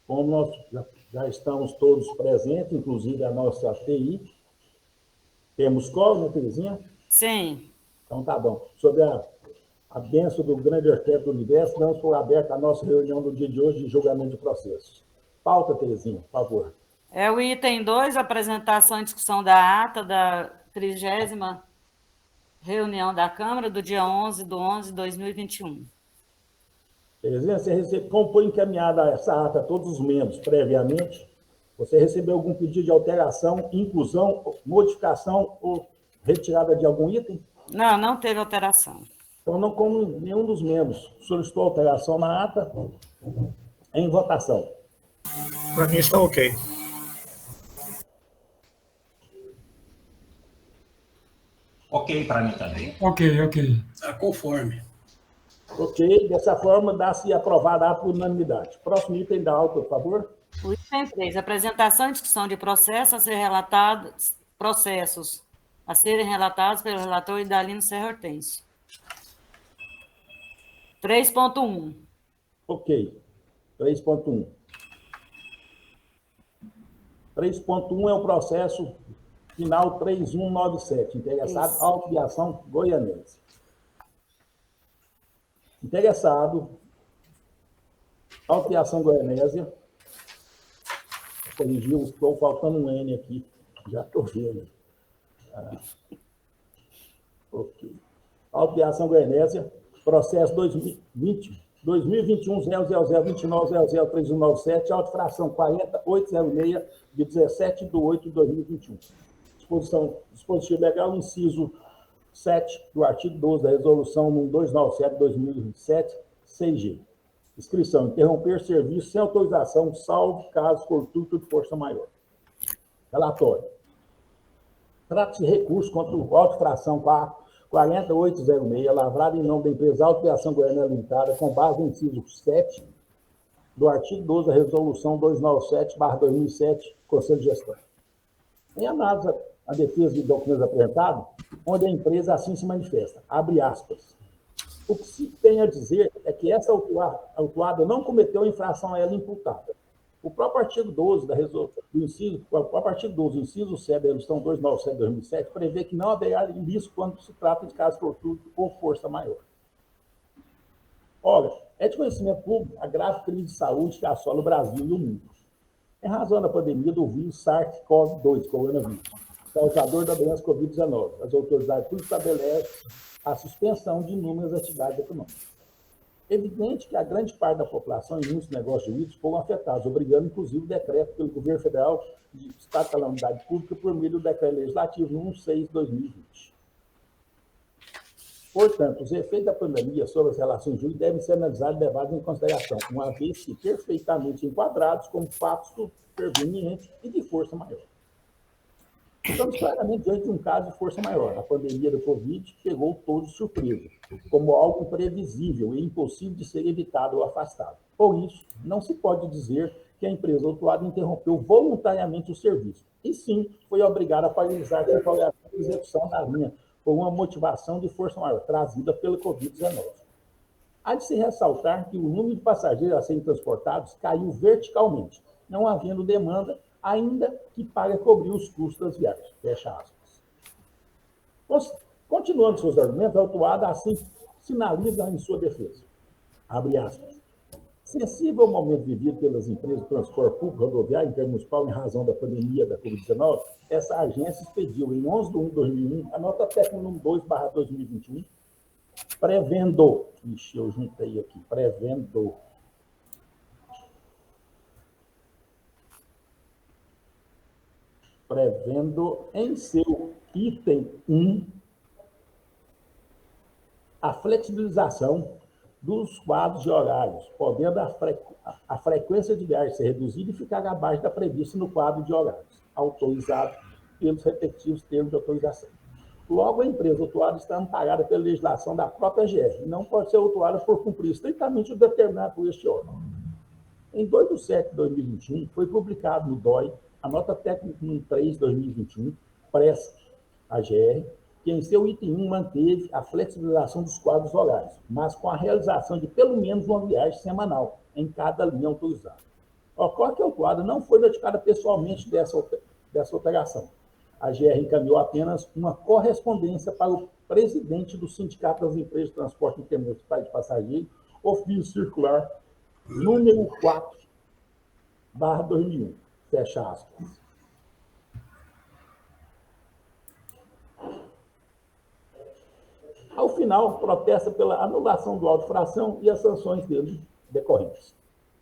Como nós já estamos todos presentes, inclusive a nossa TI, temos call, né, Terezinha? Sim. Então, tá bom. Sobre a bênção do grande arquiteto do universo, damos por aberta a nossa reunião do dia de hoje de julgamento de processos. Pauta, Terezinha, por favor. É o item 2, apresentação e discussão da ata da 30ª reunião da Câmara do dia 11/11/2021. Terezinha, como foi encaminhada essa ata a todos os membros previamente, você recebeu algum pedido de alteração, inclusão, modificação ou retirada de algum item? Não, não teve alteração. Então, não, como nenhum dos membros solicitou alteração na ata, em votação. Para mim está ok. Ok para mim também. Ok. Está conforme. Ok, dessa forma, dá-se aprovada por unanimidade. Próximo item da auta, por favor. O item 3, apresentação e discussão de processos a serem relatados pelo relator Idalino Serra Hortêncio. 3.1. Ok. 3.1. 3.1 é o processo final 3197, interessado, Autoviação Goianense. Interessado, Autoviação Goianésia. Corrigiu, estou faltando um N aqui, já estou vendo. Ok. Autoviação Goianésia, processo 2021-000-2900-3197, autofração 40806, de 17/8/2021. Dispositivo legal, inciso 7 do artigo 12 da resolução nº 297/2027, CG. Inscrição: interromper serviço sem autorização, salvo caso fortuito de força maior. Relatório. Trata-se de recurso contra o autofração 4806, lavrado em nome da empresa Autoviação Goiânia Limitada, com base no inciso 7 do artigo 12 da resolução 297/2007, Conselho de Gestão. Em análise à defesa de documentos apresentados, onde a empresa assim se manifesta, abre aspas. O que se tem a dizer é que essa autuada não cometeu infração a ela imputada. O próprio artigo 12 inciso 7 da resolução 297/2007, prevê que não haverá ilícito quando se trata de caso fortuito ou força maior. Olha, é de conhecimento público a grave crise de saúde que assola o Brasil e o mundo. Em razão da pandemia do vírus SARS-CoV-2, coronavírus, causador da doença Covid-19, as autoridades públicas estabelecem a suspensão de inúmeras atividades econômicas. Evidente que a grande parte da população e muitos negócios jurídicos foram afetados, obrigando, inclusive, o decreto pelo governo federal de estado de calamidade pública por meio do decreto legislativo 1/6/2020. Portanto, os efeitos da pandemia sobre as relações jurídicas devem ser analisados e levados em consideração, uma vez que perfeitamente enquadrados como fatos supervenientes e de força maior. Estamos claramente diante de um caso de força maior. A pandemia do Covid pegou todos de surpresa, como algo imprevisível e impossível de ser evitado ou afastado. Por isso, não se pode dizer que a empresa autuada interrompeu voluntariamente o serviço, e sim foi obrigada a paralisar a execução da linha por uma motivação de força maior, trazida pela Covid-19. Há de se ressaltar que o número de passageiros a serem transportados caiu verticalmente, não havendo demanda, ainda que para cobrir os custos das viagens. Fecha aspas. Continuando seus argumentos, a autuada assim sinaliza em sua defesa. Abre aspas. Sensível ao momento vivido pelas empresas de transporte público rodoviário intermunicipal em razão da pandemia da Covid-19, essa agência expediu em 11/1/2001 a nota técnica número 2/2021, prevendo em seu item 1 a flexibilização dos quadros de horários, podendo a frequência de viagem ser reduzida e ficar abaixo da prevista no quadro de horários, autorizado pelos respectivos termos de autorização. Logo, a empresa autuada está amparada pela legislação da própria AGR e não pode ser autuada por cumprir estritamente o determinado por este órgão. Em 2/7/2021, foi publicado no DOI a nota técnica número 3/2021, Press-AGR, que em seu item 1 manteve a flexibilização dos quadros horários, mas com a realização de pelo menos uma viagem semanal em cada linha autorizada. Ocorre que a autuada não foi notificada pessoalmente dessa alteração. A GR encaminhou apenas uma correspondência para o presidente do Sindicato das Empresas de Transporte Intermunicipal de Passageiros, ofício circular número 4/2001. Fecha aspas. Ao final, protesta pela anulação do auto de infração e as sanções dele decorrentes.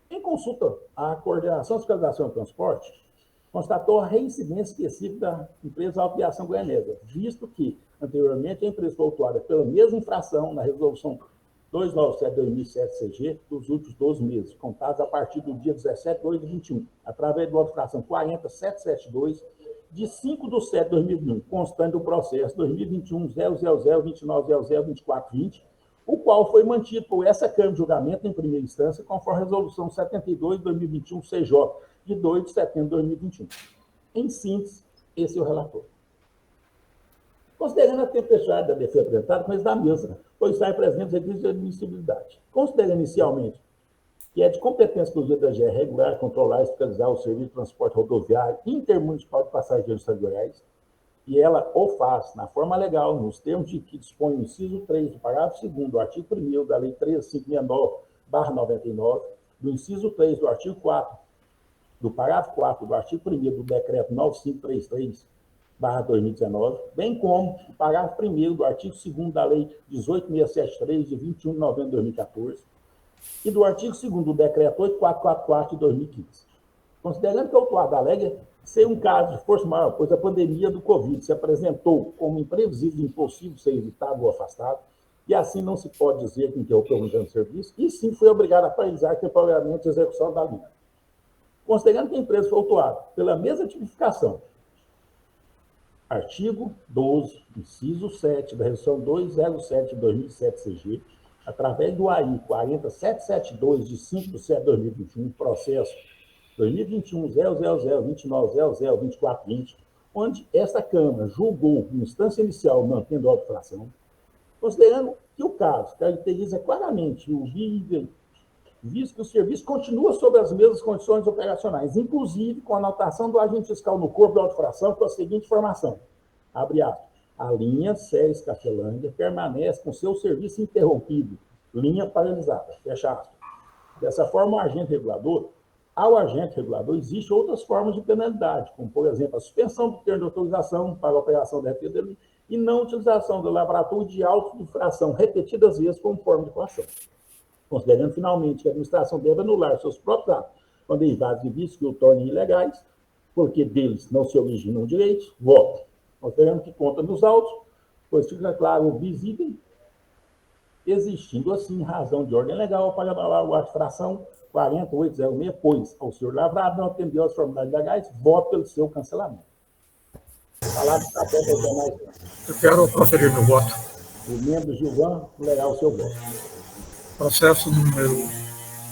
Em consulta, a Coordenação de Fiscalização e Transporte constatou a reincidência específica da empresa Autoviação Goianésia, visto que, anteriormente, a empresa foi autuada pela mesma infração na resolução 297/2007-CG dos últimos 12 meses, contados a partir do dia 17/8/21, através do auto de infração 40772, de 5/7/2021, constante do processo 2021-000-2900-2420, o qual foi mantido por essa Câmara de Julgamento em primeira instância, conforme a resolução 72/2021-CJ, de 2 de setembro de 2021. Em síntese, esse é o relator. Considerando a tempestade da defesa apresentada, com da mesa, pois sai presente os requisitos de admissibilidade. Considerando inicialmente que é de competência exclusiva da GR regular, controlar e fiscalizar o serviço de transporte rodoviário intermunicipal de passageiros do Estado de Goiás, e ela o faz na forma legal, nos termos de que dispõe o inciso 3 do parágrafo 2º do artigo 1º da Lei 13569/99, do inciso 3 do artigo 4, do parágrafo 4 do artigo 1º do Decreto 9533/2019, bem como o parágrafo 1º do artigo 2º da Lei 18673, de 21 de novembro de 2014, e do artigo 2º do Decreto 8444 de 2015. Considerando que o autuado alega ser um caso de força maior, pois a pandemia do Covid se apresentou como imprevisível e impossível ser evitado ou afastado, e assim não se pode dizer que interrompeu o serviço, e sim foi obrigado a paralisar temporariamente a execução da linha. Considerando que a empresa foi autuada pela mesma tipificação, artigo 12, inciso 7 da resolução 207/2007-CG, através do AI 40772, de 5/7/2021, processo 2021-000-2900-2420, onde esta Câmara julgou, em instância inicial, mantendo a infração, considerando que o caso caracteriza claramente o visto que o serviço continua sob as mesmas condições operacionais, inclusive com a anotação do agente fiscal no corpo da auto-infração com a seguinte informação, abre aspas, a linha Ceres Cafelândia permanece com seu serviço interrompido, linha paralisada, fecha aspas. Dessa forma, ao agente regulador existem outras formas de penalidade, como, por exemplo, a suspensão do termo de autorização para a operação da FPDL e não utilização do laboratório de auto-infração repetidas vezes como forma de coação. Considerando, finalmente, que a administração deve anular seus próprios atos quando derivados de vícios que o tornem ilegais, porque deles não se originam direitos, voto. Considerando que conta nos autos, pois fica claro o visível, existindo, assim, razão de ordem legal para anular o ato de infração 4806, pois, ao senhor Lavrado não atendeu às formalidades legais, voto pelo seu cancelamento. Falar de papel para mais. Eu quero proferir meu voto. O membro Gilvan, legal o seu voto. Processo número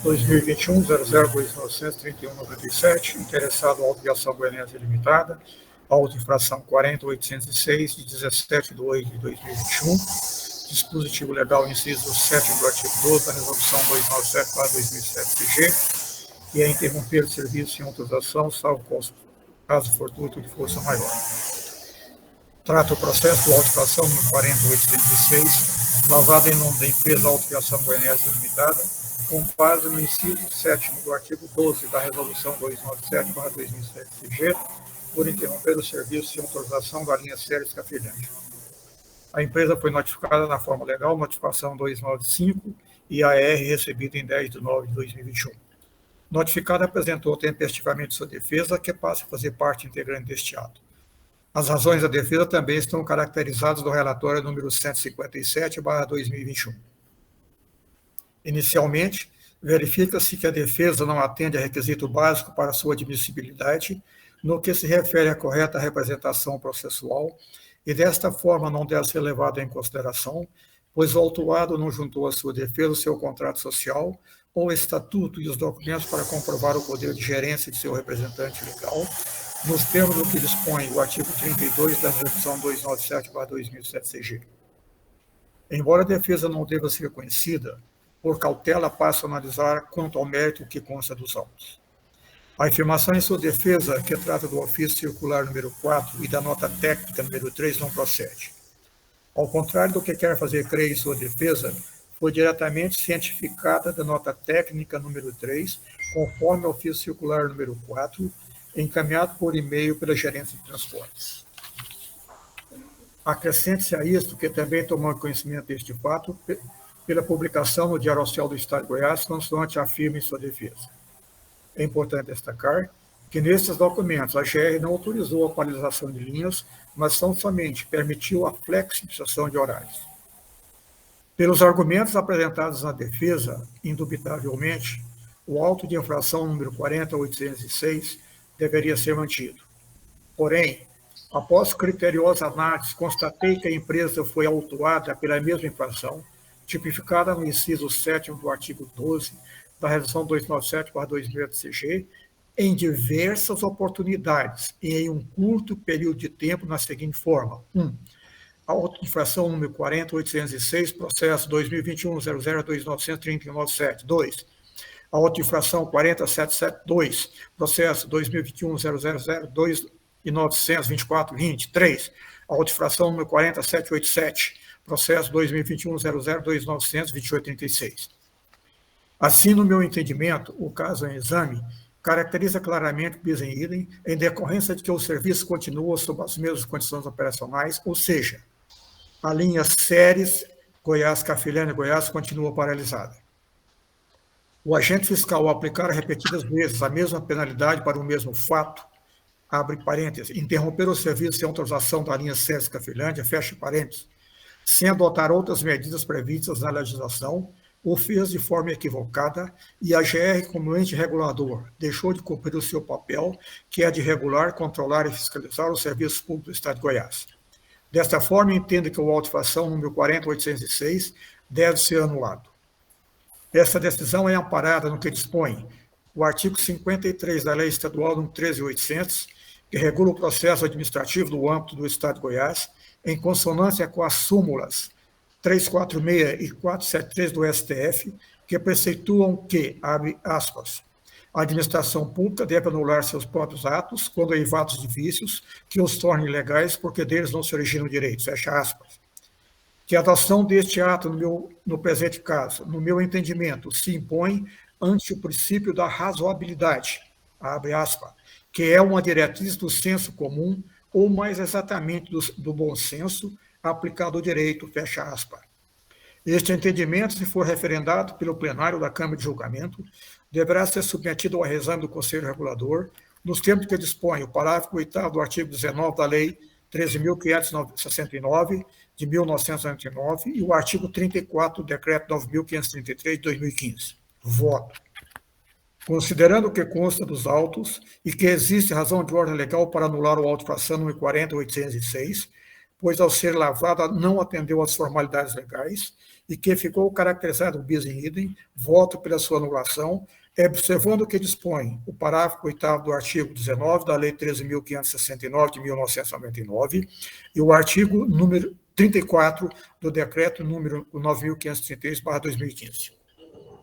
2021-002931-97, interessado Autoviação Goianésia Limitada, auto-infração 40806, de 17/2/2021, dispositivo legal inciso 7 do artigo 12 da resolução 297/2007-CG, e é interromper o serviço em autorização, salvo caso fortuito de força maior. Trata o processo de auto-infração número 40806, lavado em nome da empresa Autoviação Goianésia Limitada, com base no inciso 7º do artigo 12 da resolução 297/2007-CG, por interromper o serviço sem autorização da linha Ceres Cafelândia. A empresa foi notificada na forma legal, notificação 295, e AR recebida em 10/9/2021. Notificada apresentou tempestivamente sua defesa, que passa a fazer parte integrante deste ato. As razões da defesa também estão caracterizadas no relatório número 157/2021. Inicialmente, verifica-se que a defesa não atende a requisito básico para sua admissibilidade, no que se refere à correta representação processual, e desta forma não deve ser levado em consideração, pois o autuado não juntou à sua defesa o seu contrato social, ou estatuto e os documentos para comprovar o poder de gerência de seu representante legal, nos termos do que dispõe o artigo 32 da resolução 297/2007-CG. Embora a defesa não deva ser conhecida, por cautela passo a analisar quanto ao mérito que consta dos autos. A afirmação em sua defesa, que trata do ofício circular número 4 e da nota técnica número 3, não procede. Ao contrário do que quer fazer crer em sua defesa, foi diretamente cientificada da nota técnica número 3, conforme o ofício circular número 4, encaminhado por e-mail pela Gerência de Transportes. Acrescente-se a isto que também tomou conhecimento deste fato pela publicação no Diário Oficial do Estado de Goiás, consoante afirma em sua defesa. É importante destacar que nesses documentos a GR não autorizou a paralisação de linhas, mas tão somente permitiu a flexibilização de horários. Pelos argumentos apresentados na defesa, indubitavelmente, o auto de infração número 40.806 deveria ser mantido. Porém, após criteriosa análise, constatei que a empresa foi autuada pela mesma infração, tipificada no inciso 7º do artigo 12 da Resolução 297/2000 CG, em diversas oportunidades e em um curto período de tempo na seguinte forma. 1. Auto-infração número 40.806, processo 2021.002930.97. 2. Auto-infração 40.772, processo 2021.0002924.20. 3. Auto-infração número 40.787, processo 2021.002.928.36. Assim, no meu entendimento, o caso em exame caracteriza claramente o bis in idem em decorrência de que o serviço continua sob as mesmas condições operacionais, ou seja, a linha Ceres, Goiás, Cafilhane, Goiás, continua paralisada. O agente fiscal, ao aplicar repetidas vezes a mesma penalidade para o mesmo fato, abre parênteses, interromper o serviço sem autorização da linha Ceres, Cafilhane, fecha parênteses, sem adotar outras medidas previstas na legislação, o fez de forma equivocada e a GR, como ente regulador, deixou de cumprir o seu papel, que é de regular, controlar e fiscalizar os serviços públicos do Estado de Goiás. Desta forma, entendo que o auto-infração número 40.806 deve ser anulado. Essa decisão é amparada no que dispõe o artigo 53 da Lei Estadual nº 13.800, que regula o processo administrativo do âmbito do Estado de Goiás, em consonância com as súmulas 346 e 473 do STF, que preceituam que, abre aspas, a administração pública deve anular seus próprios atos quando eivados de vícios que os tornem ilegais porque deles não se originam direitos, fecha aspas. Que a adoção deste ato, no presente caso, no meu entendimento, se impõe ante o princípio da razoabilidade, abre aspas, que é uma diretriz do senso comum, ou mais exatamente do bom senso, aplicado ao direito, fecha aspas. Este entendimento, se for referendado pelo plenário da Câmara de Julgamento, deverá ser submetido ao exame do Conselho Regulador, nos termos que dispõe o parágrafo 8º do artigo 19 da Lei 13.569, de 1999, e o artigo 34 do Decreto 9.533, de 2015. Voto. Considerando o que consta dos autos e que existe razão de ordem legal para anular o auto-infração número 40.806, pois ao ser lavrada não atendeu às formalidades legais e que ficou caracterizado o bis in idem, voto pela sua anulação, observando o que dispõe o parágrafo 8º do artigo 19 da Lei 13.569, de 1999, e o artigo número 34 do Decreto número 9.533/2015.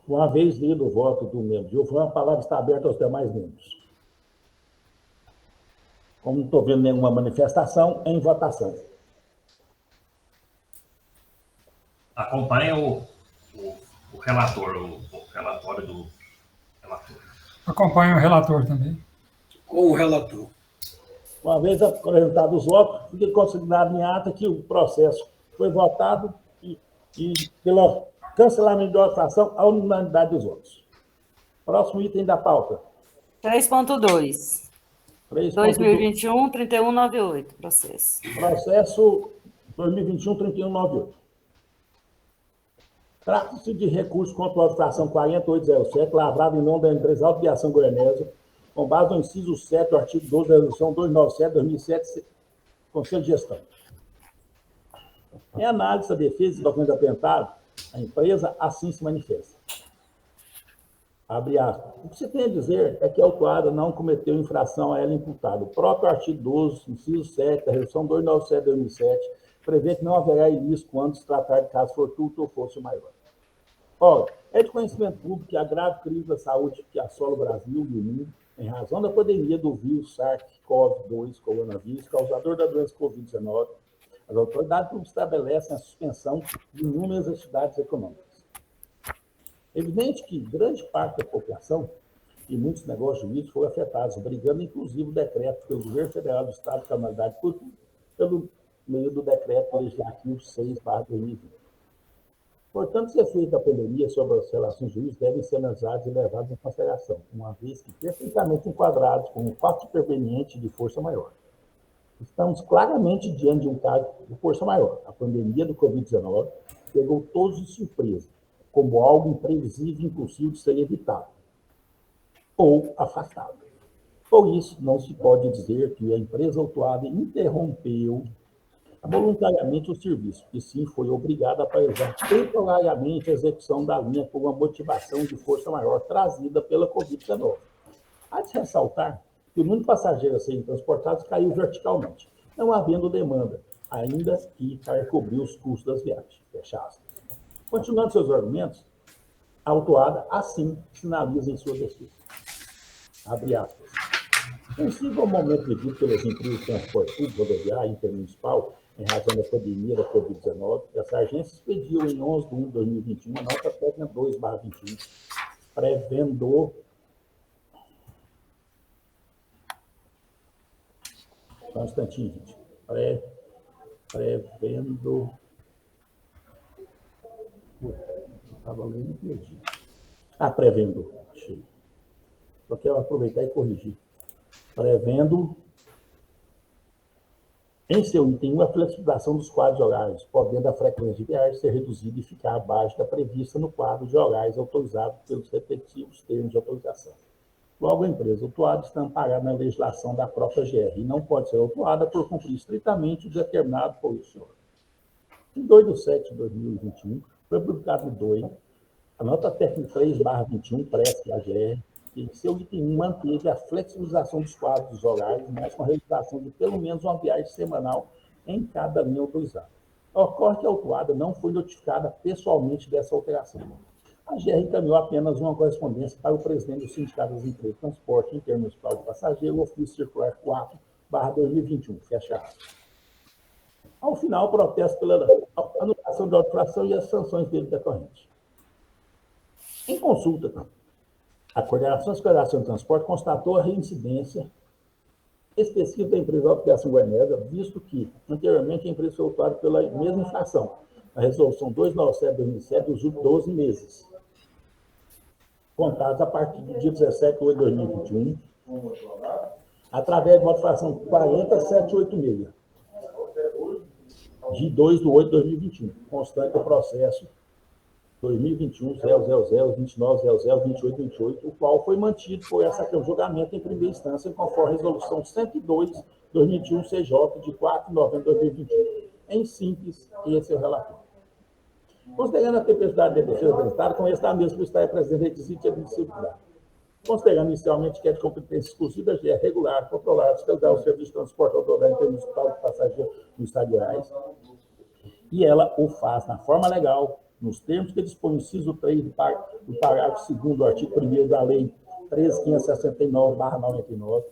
Uma vez lido o voto do membro Gilvan, a palavra está aberta aos demais membros. Como não estou vendo nenhuma manifestação, em votação. Acompanha o relatório do relator. Acompanha o relator também. Com o relator. Uma vez apresentados os votos, fica considerado em ata que o processo foi votado e pelo cancelamento da votação, a unanimidade dos votos. Próximo item da pauta. 3.2. 2021, 3198, processo. Processo 2021, 3198. Trata-se de recurso contra a autorização 4807, lavrado em nome da empresa Autoviação Goianésia, com base no inciso 7 do artigo 12 da Resolução 297/2007, Conselho de Gestão. Em análise da defesa do documento apresentado, a empresa assim se manifesta. Abre aspas. O que se tem a dizer é que a autuada não cometeu infração a ela imputada. O próprio artigo 12, inciso 7 da Resolução 297/2007, prevê que não haverá ilícito quando se tratar de caso fortuito ou fosse maior. Ora, é de conhecimento público que a grave crise da saúde que assola o Brasil e o mundo em razão da pandemia do vírus SARS-CoV-2, coronavírus, causador da doença Covid-19, as autoridades estabelecem a suspensão de inúmeras atividades econômicas. É evidente que grande parte da população e muitos negócios jurídicos foram afetados, obrigando inclusive o decreto pelo governo federal do Estado de Calamidade Pública, pelo meio do decreto legislativo 6/2020. Portanto, os efeitos da pandemia sobre as relações jurídicas devem ser analisados e levados em consideração, uma vez que perfeitamente enquadrados como fato superveniente de força maior. Estamos claramente diante de um caso de força maior. A pandemia do Covid-19 pegou todos de surpresa, como algo imprevisível e impossível de ser evitado ou afastado. Por isso, não se pode dizer que a empresa autuada interrompeu voluntariamente o serviço, e sim foi obrigada a pausar temporariamente a execução da linha por uma motivação de força maior trazida pela Covid-19. Há de ressaltar que o número de passageiros a serem transportados caiu verticalmente, não havendo demanda, ainda que para cobrir os custos das viagens. Fecha aspas. Continuando seus argumentos, a autuada assim sinaliza em sua defesa. Abre aspas. Sensível ao momento vivido pelas empresas de transporte público, rodoviário e intermunicipal, em razão da pandemia da Covid-19, essa agência expediu em 11/1/2021 a nota técnica 2/21, prevendo só um instantinho, gente. Prevendo. Estava lendo e perdi. Prevendo. Achei. Só quero aproveitar e corrigir. Prevendo, em seu item 1, a flexibilização dos quadros horários, podendo a frequência de viagem ser reduzida e ficar abaixo da prevista no quadro de horários autorizados pelos respectivos termos de autorização. Logo, a empresa autuada está amparada na legislação da própria GR e não pode ser autuada por cumprir estritamente o determinado por isso. Em 2/7/2021, foi publicado no DOI a nota técnica 3/21, prece a GR, que em seu item 1 manteve a flexibilização dos quadros horários, mas com a realização de pelo menos uma viagem semanal em cada linha autorizada. Ocorre que a autuada não foi notificada pessoalmente dessa alteração. A GR encaminhou apenas uma correspondência para o presidente do Sindicato das Empresas de Transporte Intermunicipal de Passageiro, o ofício circular 4/2021, fecha aspas. Ao final, o protesto pela anulação da autorização e as sanções dele decorrentes. Em consulta, a Coordenação de Fiscalização de Transporte constatou a reincidência específica da empresa Autoviação Goianésia, visto que, anteriormente, a empresa foi autuada pela mesma infração, a Resolução 297/2007, dos últimos 12 meses, contados a partir do dia 17/8/2021, através de uma infração 40786, de 2/8/2021, constante do processo 2021-000-2900-2828, o qual foi mantido por essa julgamento em primeira instância, conforme a Resolução 102/2021 CJ, de 4 de novembro de 2021. Em síntese, esse é o relatório. Considerando a tempestade de defesa do Estado, com esta mesma que está presente requisito de admissibilidade. Considerando inicialmente que é de competência exclusiva, é regular, controlar, fiscalizar o serviço de transporte rodoviário intermunicipal de passageiros no Estado de Goiás, e ela o faz na forma legal, nos termos que dispõe o inciso 3 do parágrafo 2º do artigo 1º da Lei 13.569/99,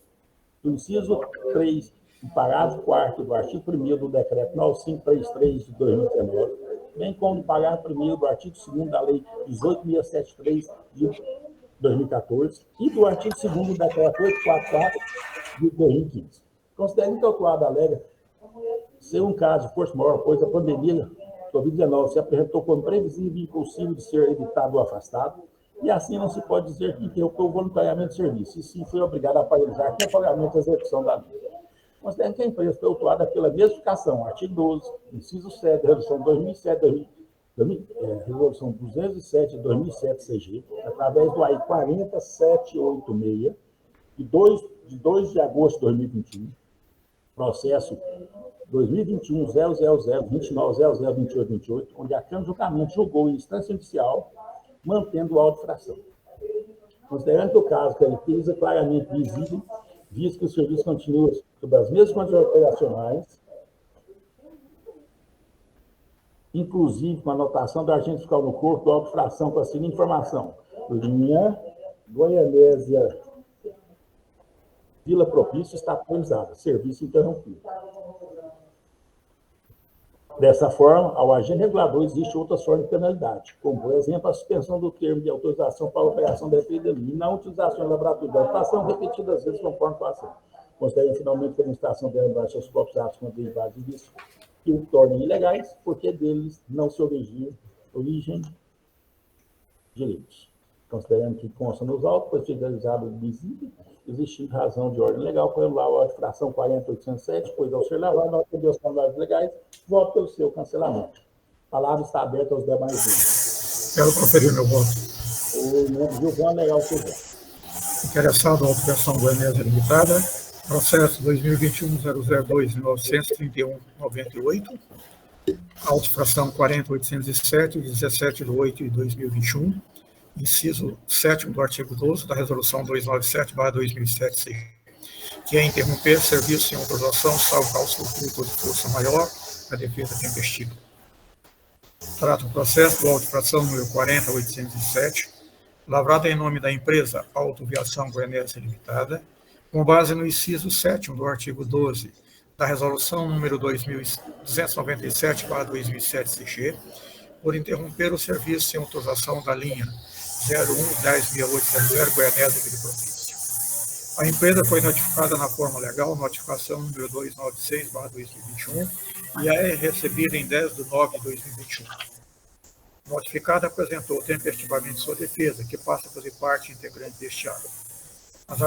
do inciso 3 do parágrafo 4º do artigo 1º do decreto 9533 de 2019, bem como do parágrafo 1º do artigo 2º da Lei 18.673 de 2014 e do artigo 2º do decreto 844 de 2015. Considerando que a autuada alega ser um caso de força maior, pois a pandemia Covid-19 se apresentou como previsível e impossível de ser evitado ou afastado, e assim não se pode dizer que interrompeu voluntariamente o serviço, e sim foi obrigado a paralisar temporariamente a execução da lei. Considerando que a empresa foi autuada pela mesmificação, artigo 12, inciso 7, Resolução Resolução 207 de 2007 CG, através do AI 40786, de 2 de agosto de 2021, processo 2021-000-2900-2828, onde a Câmara de Julgamento julgou em instância inicial, mantendo a auto-infração. Considerando que o caso caracteriza claramente visível, visto que o serviço continua sob as mesmas condições operacionais, inclusive com a anotação do agente fiscal no corpo da auto-infração com a seguinte informação: linha Goianésia Vila Propício está atualizada, serviço interrompido. Dessa forma, ao agente regulador, existe outras formas de penalidade, como, por exemplo, a suspensão do termo de autorização para a operação da epidemia e não utilização de laboratório de habitação repetidas vezes conforme a ação. Considerando finalmente que a administração deve lembrar seus próprios atos com derivados disso, que o tornem ilegais, porque deles não se origem direitos. Considerando que consta nos autos, foi fidelizado o visível, existindo razão de ordem legal, por lá a infração 40.807, pois ao ser lavado, não atendeu aos standards legais, voto pelo seu cancelamento. A palavra está aberta aos demais membros. Quero proferir meu voto. O membro Gilvan, legal, seu voto. Interessado na Operação Goianésia Limitada, processo 2021-002-931-98, auto-infração 40.807, 17/8/2021, inciso 7º do artigo 12 da Resolução 297/2007, que é interromper serviço sem autorização, salvo causa fortuita ou de força maior, a defesa tempestiva. Trata o processo do auto-infração número 40.807, lavrado em nome da empresa Autoviação Goianésia Limitada, com base no inciso 7º do artigo 12 da Resolução número 2297/2007, CG, por interromper o serviço sem autorização da linha 01-106800 Goianésia Vila Propício. A empresa foi notificada na forma legal, notificação número 296/2021, e é recebida em 10/9/2021. Notificada apresentou tempestivamente sua defesa, que passa a fazer parte integrante deste ato. As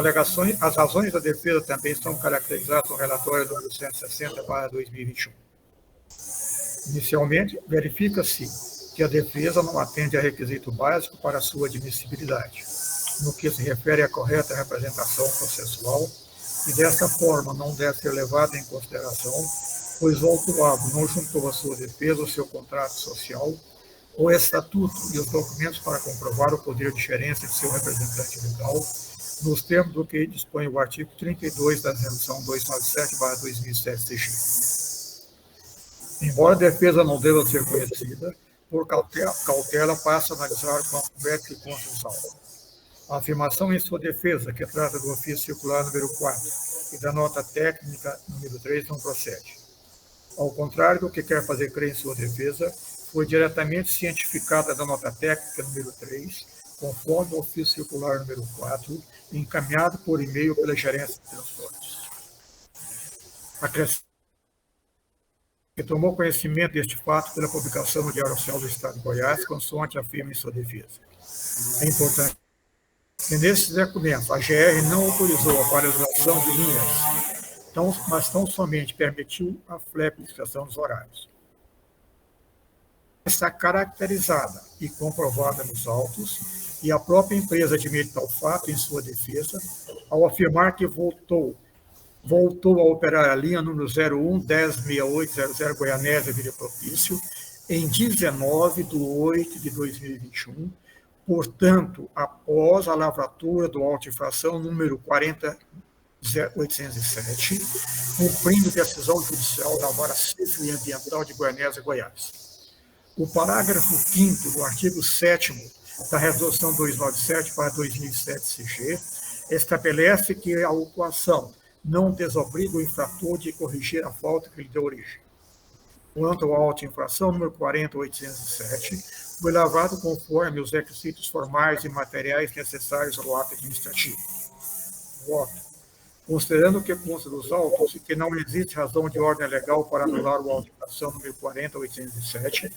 razões da defesa também estão caracterizadas no relatório número 160/2021. Inicialmente, verifica-se que a defesa não atende a requisito básico para a sua admissibilidade, no que se refere à correta representação processual, e desta forma não deve ser levada em consideração, pois o autuado não juntou à sua defesa o seu contrato social, o estatuto e os documentos para comprovar o poder de gerência de seu representante legal, nos termos do que dispõe o artigo 32 da Resolução 297/2007, CG. Embora a defesa não deva ser conhecida, por cautela passa a analisar com o médico e constitucional. A afirmação em sua defesa, que trata do ofício circular número 4 e da nota técnica número 3, não procede. Ao contrário do que quer fazer crer em sua defesa, foi diretamente cientificada da nota técnica número 3, conforme o ofício circular número 4, encaminhado por e-mail pela Gerência de Transportes. Acrescenta que tomou conhecimento deste fato pela publicação no Diário Oficial do Estado de Goiás, consoante afirma em sua defesa. É importante que nesses documentos a GR não autorizou a paralisação de linhas, mas tão somente permitiu a flexibilização dos horários. Está caracterizada e comprovada nos autos, e a própria empresa admite tal fato em sua defesa, ao afirmar que voltou a operar a linha número 01-106800 Goianésia Vila Propício em 19/8/2021, portanto, após a lavratura do auto-infração número 40.807, cumprindo decisão judicial da Vara Civil e Ambiental de Goianésia, Goiás. O parágrafo 5º do artigo 7º da Resolução 297/2007, CG, estabelece que a autuação não desobriga o infrator de corrigir a falta que lhe deu origem. Quanto à auto-infração número 40.807, foi lavrado conforme os requisitos formais e materiais necessários ao ato administrativo. Voto. Considerando que consta dos autos e que não existe razão de ordem legal para anular o auto-infração número 40.807,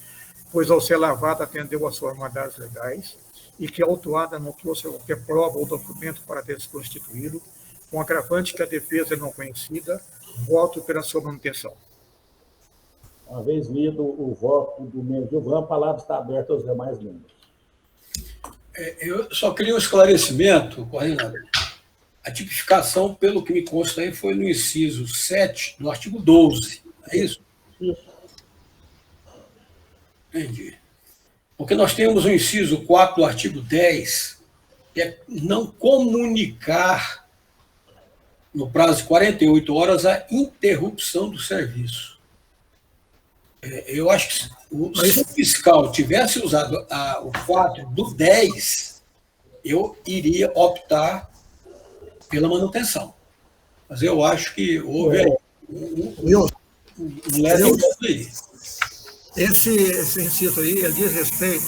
pois ao ser lavrado atendeu às formalidades legais, e que a autuada não trouxe qualquer prova ou documento para desconstituí-lo, com agravante que a defesa é não conhecida, voto pela sua manutenção. Uma vez lido o voto do membro Gilvan, a palavra está aberta aos demais membros. Eu só queria um esclarecimento, coordenador. A tipificação, pelo que me consta aí, foi no inciso 7 do artigo 12, é isso? Isso. Entendi. Porque nós temos o inciso 4 do artigo 10, que é não comunicar no prazo de 48 horas a interrupção do serviço. Eu acho que se o fiscal tivesse usado o 4 do 10, eu iria optar pela manutenção. Mas eu acho que houve aí Wilson, um leve aí. esse inciso aí, ele diz respeito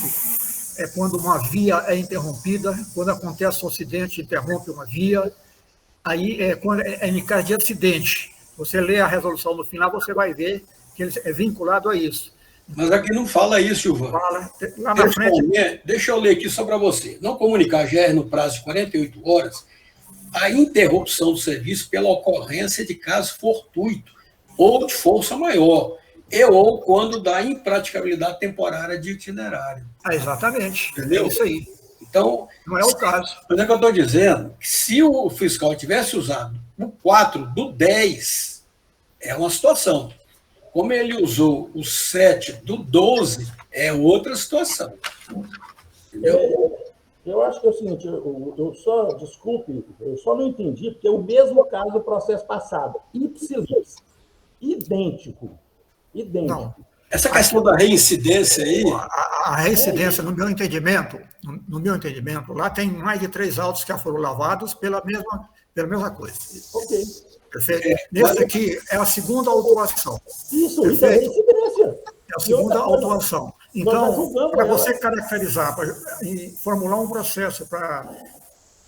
quando uma via é interrompida, quando acontece um acidente, interrompe uma via, aí quando em caso de acidente. Você lê a resolução no final, você vai ver que ele é vinculado a isso. Mas aqui não fala isso, Silvano. Fala, lá na frente. Deixa eu ler aqui só para você. Não comunicar a GR no prazo de 48 horas a interrupção do serviço pela ocorrência de caso fortuito ou de força maior, ou quando da impraticabilidade temporária de itinerário. Exatamente. Entendeu? É isso aí. Então, não é o caso. Mas é que eu estou dizendo que se o fiscal tivesse usado o 4/10, é uma situação. Como ele usou o 7/12, é outra situação. Entendeu? Eu acho que é o seguinte, desculpe, eu só não entendi, porque é o mesmo caso do processo passado. Ipsilis. Idêntico. Não. Essa questão da reincidência aí... A reincidência, no meu entendimento, lá tem mais de 3 autos que já foram lavados pela mesma coisa. Ok. Perfeito? Nesse aqui é a segunda autuação. Isso é reincidência. É a segunda autuação. Então, para você caracterizar, para formular um processo para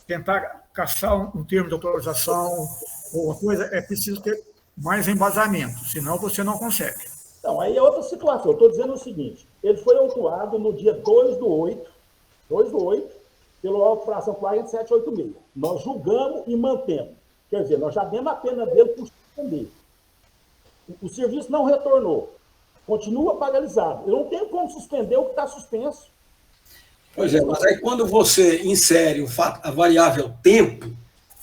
tentar caçar um termo de autorização ou uma coisa, é preciso ter mais embasamento, senão você não consegue. Então, aí é outra situação. Eu estou dizendo o seguinte, ele foi autuado no dia 2/8, pela autuação 4786. Nós julgamos e mantemos. Quer dizer, nós já demos a pena dele por suspender. O serviço não retornou. Continua paralisado. Eu não tenho como suspender o que está suspenso. Pois é, mas aí quando você insere a variável tempo,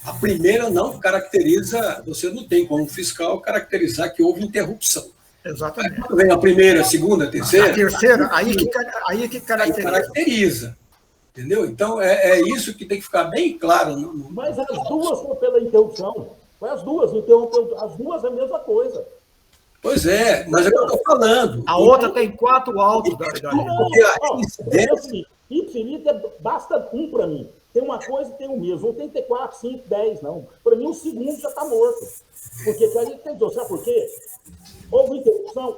a primeira não caracteriza, você não tem como fiscal caracterizar que houve interrupção. Exatamente. Quando vem a primeira, a segunda, a terceira... A terceira, aí que caracteriza. Entendeu? Então, é isso que tem que ficar bem claro. Mas as duas foram pela interrupção. Foi as duas, interrompeu. As duas é a mesma coisa. Pois é, mas é o que eu estou falando. A outra tem 4 autos. Porque a incidência... Basta um para mim. Tem uma coisa e tem o mesmo. Não tem que ter 4, 5, 10, não. Para mim, o segundo já está morto. Porque aí tem que sabe por quê? Houve interrupção,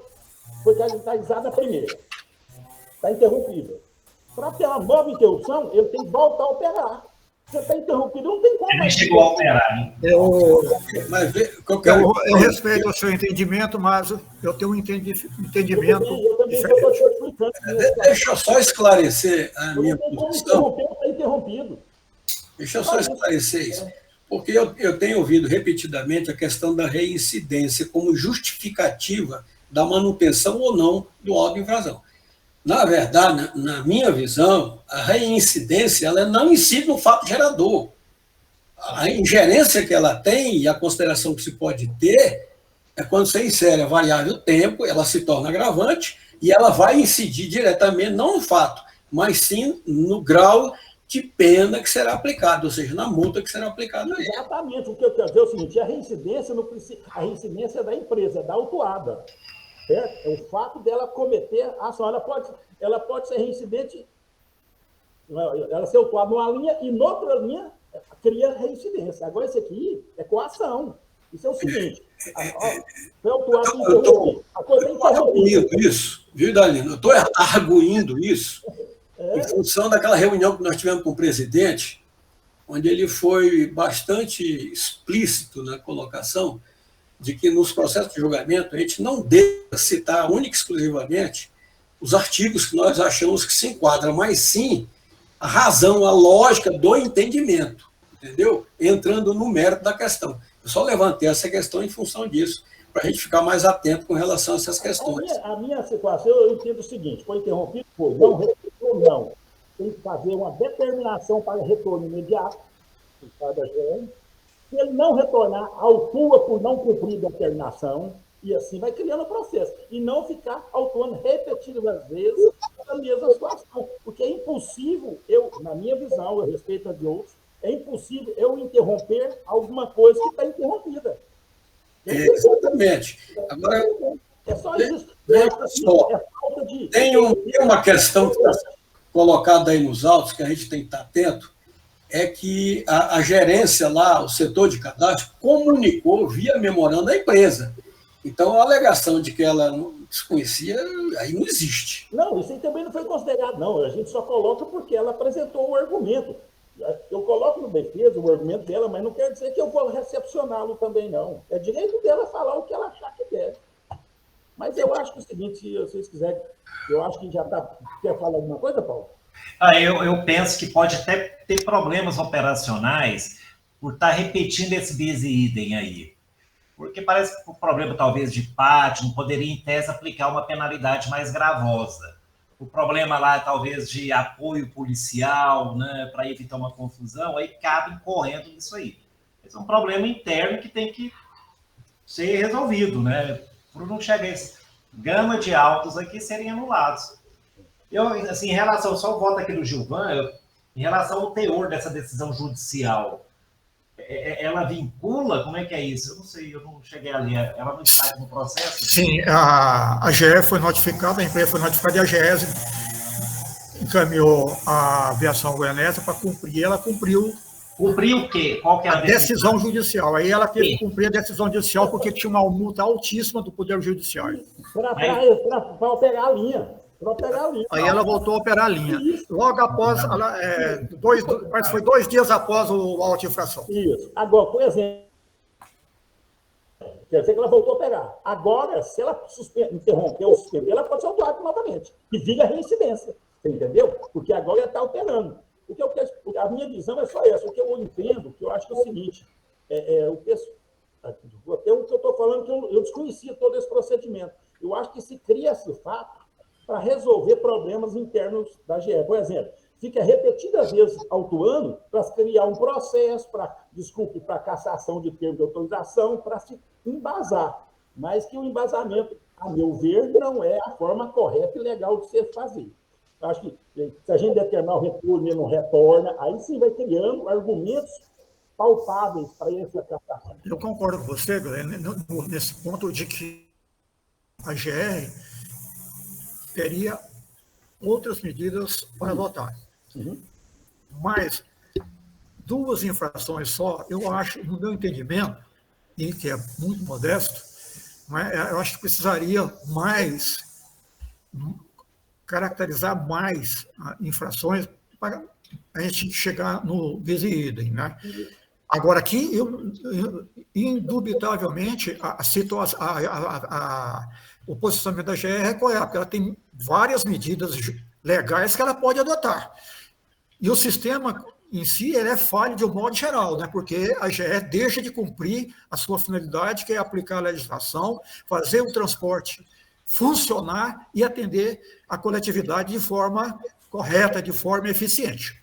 foi caracterizada a primeira. Está interrompida. Para ter uma nova interrupção, ele tem que voltar a operar. Você está interrompido, não tem como. Ele chegou a operar, hein? Eu respeito o seu entendimento, mas eu tenho um entendimento. Eu também estou te explicando. Deixa eu só esclarecer a minha posição. Está interrompido. Deixa eu só esclarecer isso. Porque eu tenho ouvido repetidamente a questão da reincidência como justificativa da manutenção ou não do auto de infração. Na verdade, na minha visão, a reincidência ela não incide no fato gerador. A ingerência que ela tem e a consideração que se pode ter é quando você insere a variável tempo, ela se torna agravante e ela vai incidir diretamente, não no fato, mas sim no grau de pena que será aplicada, ou seja, na multa que será aplicada a ele. Exatamente. O que eu quero dizer é o seguinte, a reincidência é da empresa, é da autuada. Certo? É o fato dela cometer a ação. Ela pode ser reincidente, ela ser autuada numa linha e noutra linha cria reincidência. Agora, esse aqui é coação. Isso é o seguinte, foi autuado e interrompido. A coisa é interrompida. Isso, viu, Dalino? Eu estou arguindo isso em função daquela reunião que nós tivemos com o presidente, onde ele foi bastante explícito na colocação de que nos processos de julgamento a gente não deve citar única e exclusivamente os artigos que nós achamos que se enquadram, mas sim a razão, a lógica do entendimento, entendeu? Entrando no mérito da questão. Eu só levantei essa questão em função disso, para a gente ficar mais atento com relação a essas questões. A minha situação, eu entendo o seguinte, foi interrompido, foi, não retornou, não. Tem que fazer uma determinação para retorno imediato, por causa da GR. Se ele não retornar, autua por não cumprir a determinação, e assim vai criando o processo. E não ficar autuando repetidas vezes a mesma situação. Porque é impossível, na minha visão, eu respeito a de outros, é impossível eu interromper alguma coisa que está interrompida. Exatamente. Agora, é só isso. Tem uma questão que está colocada aí nos autos, que a gente tem que estar atento, é que a gerência lá, o setor de cadastro, comunicou via memorando à empresa. Então, a alegação de que ela não desconhecia, aí não existe. Não, isso aí também não foi considerado, não. A gente só coloca porque ela apresentou o argumento. Eu coloco no defesa o argumento dela, mas não quer dizer que eu vou recepcioná-lo também, não. É direito dela falar o que ela achar que quer. Mas eu acho que é o seguinte, se vocês quiserem, eu acho que já está... Quer falar alguma coisa, Paulo? Eu penso que pode até ter problemas operacionais por estar repetindo esse bis e idem aí. Porque parece que o problema, talvez, de pátio, não poderia, em tese, aplicar uma penalidade mais gravosa. O problema lá, talvez, de apoio policial, né, para evitar uma confusão, aí cabe incorrendo nisso aí. Esse é um problema interno que tem que ser resolvido, né? Por não chegar a esse gama de autos aqui serem anulados. Eu, assim, em relação, só o voto aqui do Gilvan, em relação ao teor dessa decisão judicial, ela vincula? Como é que é isso? Eu não sei, eu não cheguei ali. Ela não está no processo? Sim, a GE foi notificada, a empresa foi notificada e a GES encaminhou a aviação goianesa para cumprir. Ela cumpriu. Cumpriu o quê? Qual que é a decisão judicial. Aí ela teve que cumprir a decisão judicial porque tinha uma multa altíssima do Poder Judiciário. Para operar a linha. Aí ela voltou a operar a linha. Logo após, foi 2 dias após o auto de infração. Isso. Agora, por exemplo, quer dizer que ela voltou a operar. Agora, se ela interromper ou suspender, ela pode ser autuada novamente. E vira reincidência. Você entendeu? Porque agora ela está operando. A minha visão é só essa. O que eu entendo, que eu acho que é o seguinte, até o que eu estou falando, que eu desconhecia todo esse procedimento. Eu acho que se cria esse fato para resolver problemas internos da GE. Por exemplo, fica repetidas vezes autuando para criar um processo, para cassação de termo de autorização, para se embasar. Mas que o embasamento, a meu ver, não é a forma correta e legal de se fazer. Eu acho que se a gente determinar o retorno e não retorna, aí sim vai criando argumentos palpáveis para essa cassação. Eu concordo com você, nesse ponto de que a GR teria outras medidas para adotar. Uhum. Mas 2 infrações só, eu acho, no meu entendimento, e que é muito modesto, eu acho que precisaria caracterizar mais infrações para a gente chegar no bis e idem, né? Agora, aqui, indubitavelmente, o posicionamento da GE é correto, porque ela tem várias medidas legais que ela pode adotar. E o sistema em si ele é falho de um modo geral, né? Porque a GE deixa de cumprir a sua finalidade, que é aplicar a legislação, fazer o transporte funcionar e atender a coletividade de forma correta, de forma eficiente.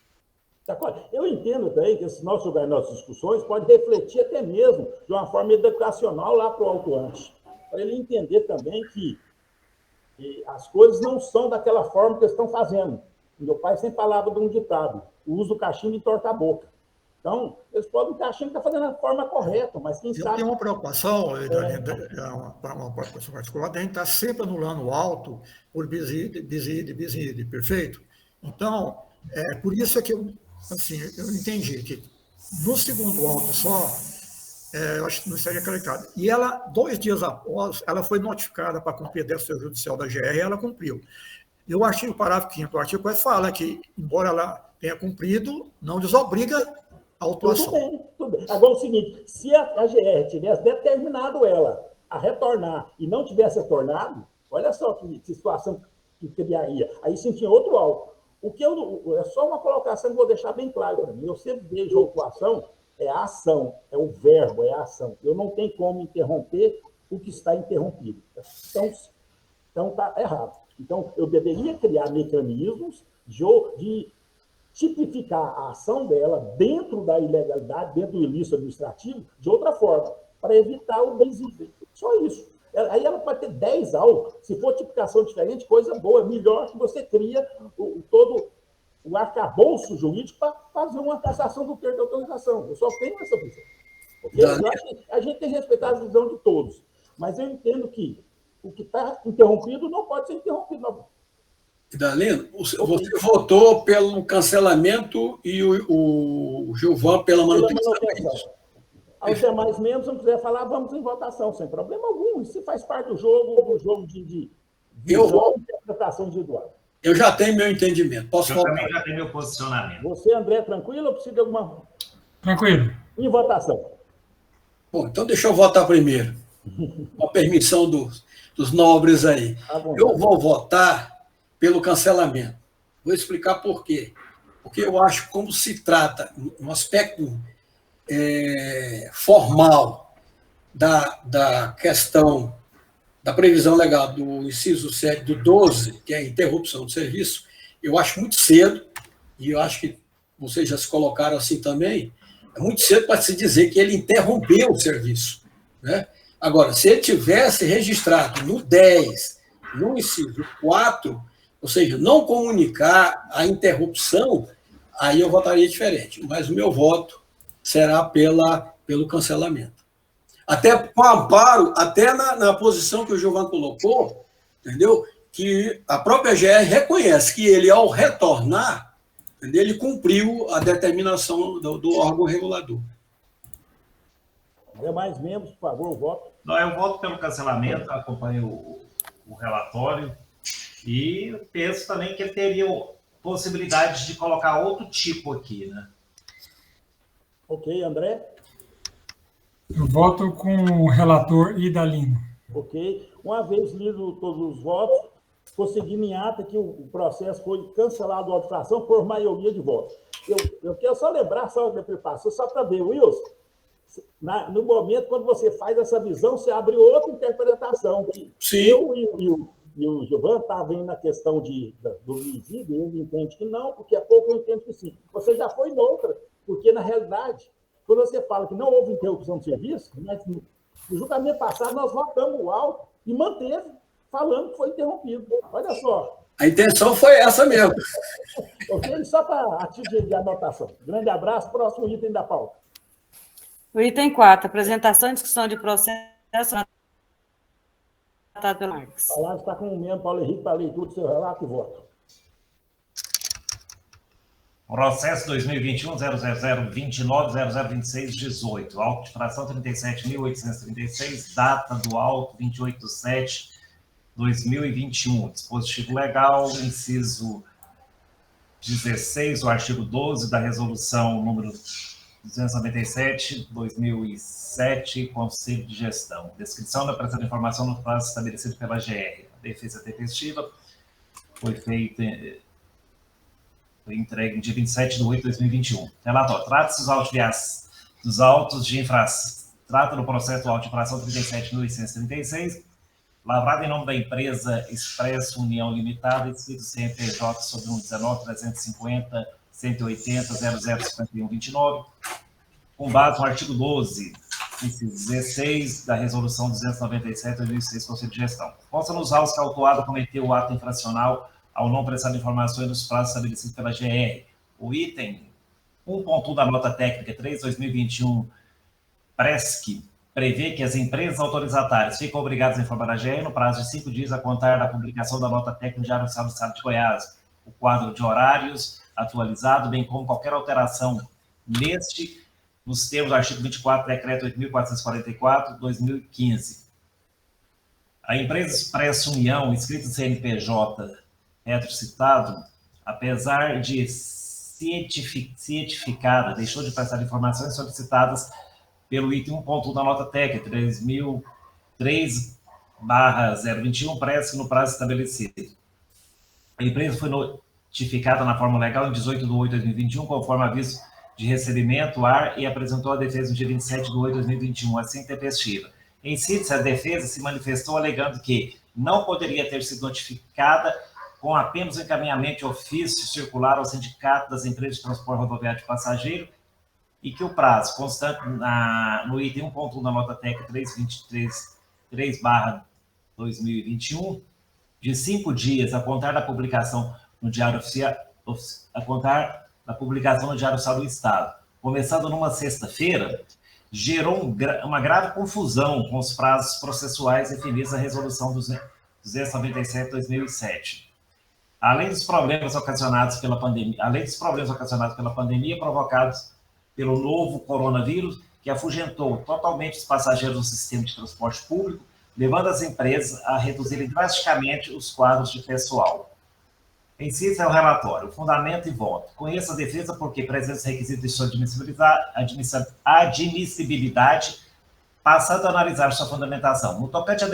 Eu entendo também que esse nosso lugar, nossas discussões, pode refletir até mesmo de uma forma educacional lá para o autuante, para ele entender também que as coisas não são daquela forma que eles estão fazendo. Meu pai sempre falava de um ditado: o uso do cachimbo entorta a boca. Então, eles podem estar achando que está fazendo da forma correta, mas quem sabe... Eu tenho uma preocupação, uma preocupação particular, de a gente estar sempre anulando o auto por bis e idem, perfeito? Então, por isso é que eu entendi que no segundo auto só, eu acho que não estaria clarificado. E ela, 2 dias após, ela foi notificada para cumprir a decisão judicial da GR e ela cumpriu. Eu achei o parágrafo 5º do artigo fala que, embora ela tenha cumprido, não desobriga a autuação. Tudo bem. Agora é o seguinte, se a GR tivesse determinado ela a retornar e não tivesse retornado, olha só que situação que criaria. Aí sim tinha outro auto. É só uma colocação que eu vou deixar bem claro para mim. Eu sempre vejo a autuação, é a ação, é o verbo, é a ação. Eu não tenho como interromper o que está interrompido. Então está errado. Então, eu deveria criar mecanismos de tipificar a ação dela dentro da ilegalidade, dentro do ilícito administrativo, de outra forma, para evitar o benzido. Só isso. Aí ela pode ter 10 autos. Se for tipificação diferente, coisa boa. Melhor que você cria todo o arcabouço jurídico para fazer uma cassação do termo de autorização. Eu só tenho essa visão. Porque eu acho que a gente tem que respeitar a visão de todos. Mas eu entendo que o que está interrompido não pode ser interrompido. Idalino, você votou pelo cancelamento e o Gilvan pela manutenção. Aos demais membros, se não quiser falar, vamos em votação, sem problema algum. Isso faz parte do jogo de visão e interpretação individual. Eu já tenho meu entendimento. Posso Eu votar? também já tenho meu posicionamento. Você, André, tranquilo ou precisa de alguma... Tranquilo. Em votação. Bom, então deixa eu votar primeiro. Com a permissão dos nobres aí. Eu vou votar pelo cancelamento. Vou explicar por quê. Porque eu acho que, como se trata, no aspecto formal da questão da previsão legal do inciso 7 do 12, que é a interrupção do serviço, eu acho muito cedo, e eu acho que vocês já se colocaram assim também, é muito cedo para se dizer que ele interrompeu o serviço, né? Agora, se ele tivesse registrado no 10, no inciso 4, ou seja, não comunicar a interrupção, aí eu votaria diferente. Mas o meu voto será pelo cancelamento. Até com amparo, até na posição que o Gilvan colocou, entendeu? Que a própria GR reconhece que ele, ao retornar, entendeu? Ele cumpriu a determinação do órgão regulador. Demais membros, por favor, voto. Não, eu voto pelo cancelamento, acompanho o relatório e penso também que ele teria possibilidade de colocar outro tipo aqui, né? Ok, André? Eu voto com o relator Idalino. Ok. Uma vez lido todos os votos, consegui em ata que o processo foi cancelado a autorização por maioria de votos. Eu quero só lembrar, só para ver, Wilson, no momento, quando você faz essa visão, você abre outra interpretação. Sim. Eu e o Gilvan estavam vendo na questão do resíduo, ele entende que não, porque há pouco eu entendo que sim. Você já foi noutra, porque, na realidade, quando você fala que não houve interrupção de serviço, mas no julgamento passado nós votamos o auto e manteve, falando que foi interrompido. Olha só. A intenção foi essa mesmo. Ok? Só para a título de anotação. Grande abraço. Próximo item da pauta. O item 4, apresentação e discussão de processo tratado pelo Marques. A palavra está com o membro Paulo Henrique para a leitura do seu relato e voto. Processo 2021-00029-0026-18. Auto de infração 37.836, data do auto 28/7/2021. Dispositivo legal, inciso 16, o artigo 12 da resolução número 297/2007, Conselho de Gestão. Descrição da prestação de informação no prazo estabelecido pela GR. A defesa tempestiva foi feita... Foi entregue no dia 27/8/2021. Relatório. Trata-se dos autos de infração. Trata do processo do auto de infração 37.836, lavrado em nome da empresa Expresso União Limitada, inscrito CNPJ sob o 19.350.180.005129, com base no artigo 12, inciso 16 da Resolução 297/2006, Conselho de Gestão. Consta nos autos que o autuado cometeu o ato infracional ao não prestar informações nos prazos estabelecidos pela GR. O item 1.1 da nota técnica 3/2021 PRESC prevê que as empresas autorizatárias ficam obrigadas a informar a GR no prazo de 5 dias a contar da publicação da nota técnica no Diário Oficial do Estado de Goiás, o quadro de horários atualizado, bem como qualquer alteração nos termos do artigo 24 do Decreto 8.444/2015. A empresa Expresso União, inscrita no CNPJ retrocitado, apesar de cientificada, deixou de prestar informações solicitadas pelo item 1.1 da nota técnica 3003/021, PRESC no prazo estabelecido. A empresa foi notificada na forma legal em 18/8/2021, conforme aviso de recebimento, AR, e apresentou a defesa no dia 27/8/2021, assim intempestiva. Em síntese, a defesa se manifestou alegando que não poderia ter sido notificada com apenas o encaminhamento de ofício circular ao Sindicato das Empresas de Transporte Rodoviário de Passageiro e que o prazo, constante no item 1.1 da nota técnica 3/2021, de 5 dias a contar da publicação no Diário Oficial, do Estado, começando numa sexta-feira, gerou uma grave confusão com os prazos processuais definidos na Resolução 297/2007. além dos problemas ocasionados pela pandemia provocados pelo novo coronavírus, que afugentou totalmente os passageiros do sistema de transporte público, levando as empresas a reduzirem drasticamente os quadros de pessoal. Em síntese, é o relatório, fundamento e voto. Conheça a defesa porque presentes requisitos de sua admissibilidade, passando a analisar sua fundamentação. No tocante à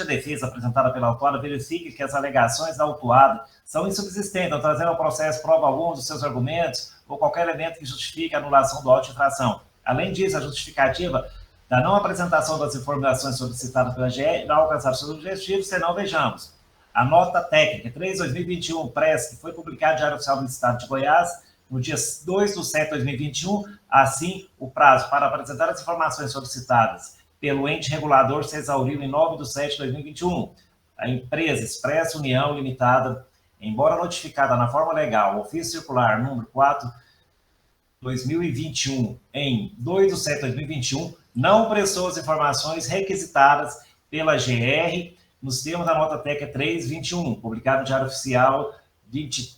defesa apresentada pela autora, verifique que as alegações da autuada são insubsistentes, não trazendo ao processo prova alguma dos seus argumentos ou qualquer elemento que justifique a anulação do auto de infração. Além disso, a justificativa da não apresentação das informações solicitadas pela GE não alcançar seus objetivos, senão vejamos. A nota técnica 3/2021, PRES, que foi publicada no Diário Oficial do Estado de Goiás, no dia 2/7/2021, assim, o prazo para apresentar as informações solicitadas pelo ente regulador se exauriu em 9/7/2021. A empresa Expresso União Limitada, embora notificada na forma legal, ofício circular número 4/2021, em 2/7/2021, não prestou as informações requisitadas pela GR nos termos da nota técnica 3/21, publicado no Diário Oficial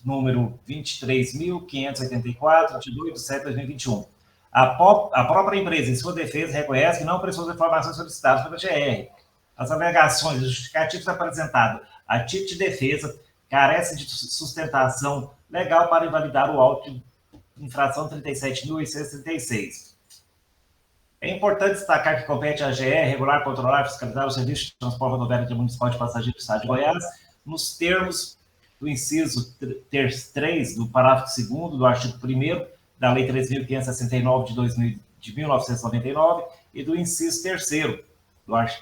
número 23.584, de 2/7/2021. A própria empresa, em sua defesa, reconhece que não prestou as informações solicitadas pela GR. As alegações e justificativos apresentados a título de defesa carecem de sustentação legal para invalidar o auto de infração 37.836. É importante destacar que compete à GE regular, controlar e fiscalizar o serviço de transporte rodoviário municipal de passageiros do Estado de Goiás, nos termos do inciso 3 do parágrafo 2º do artigo 1º da Lei 3.569 de 1999 e do inciso 3º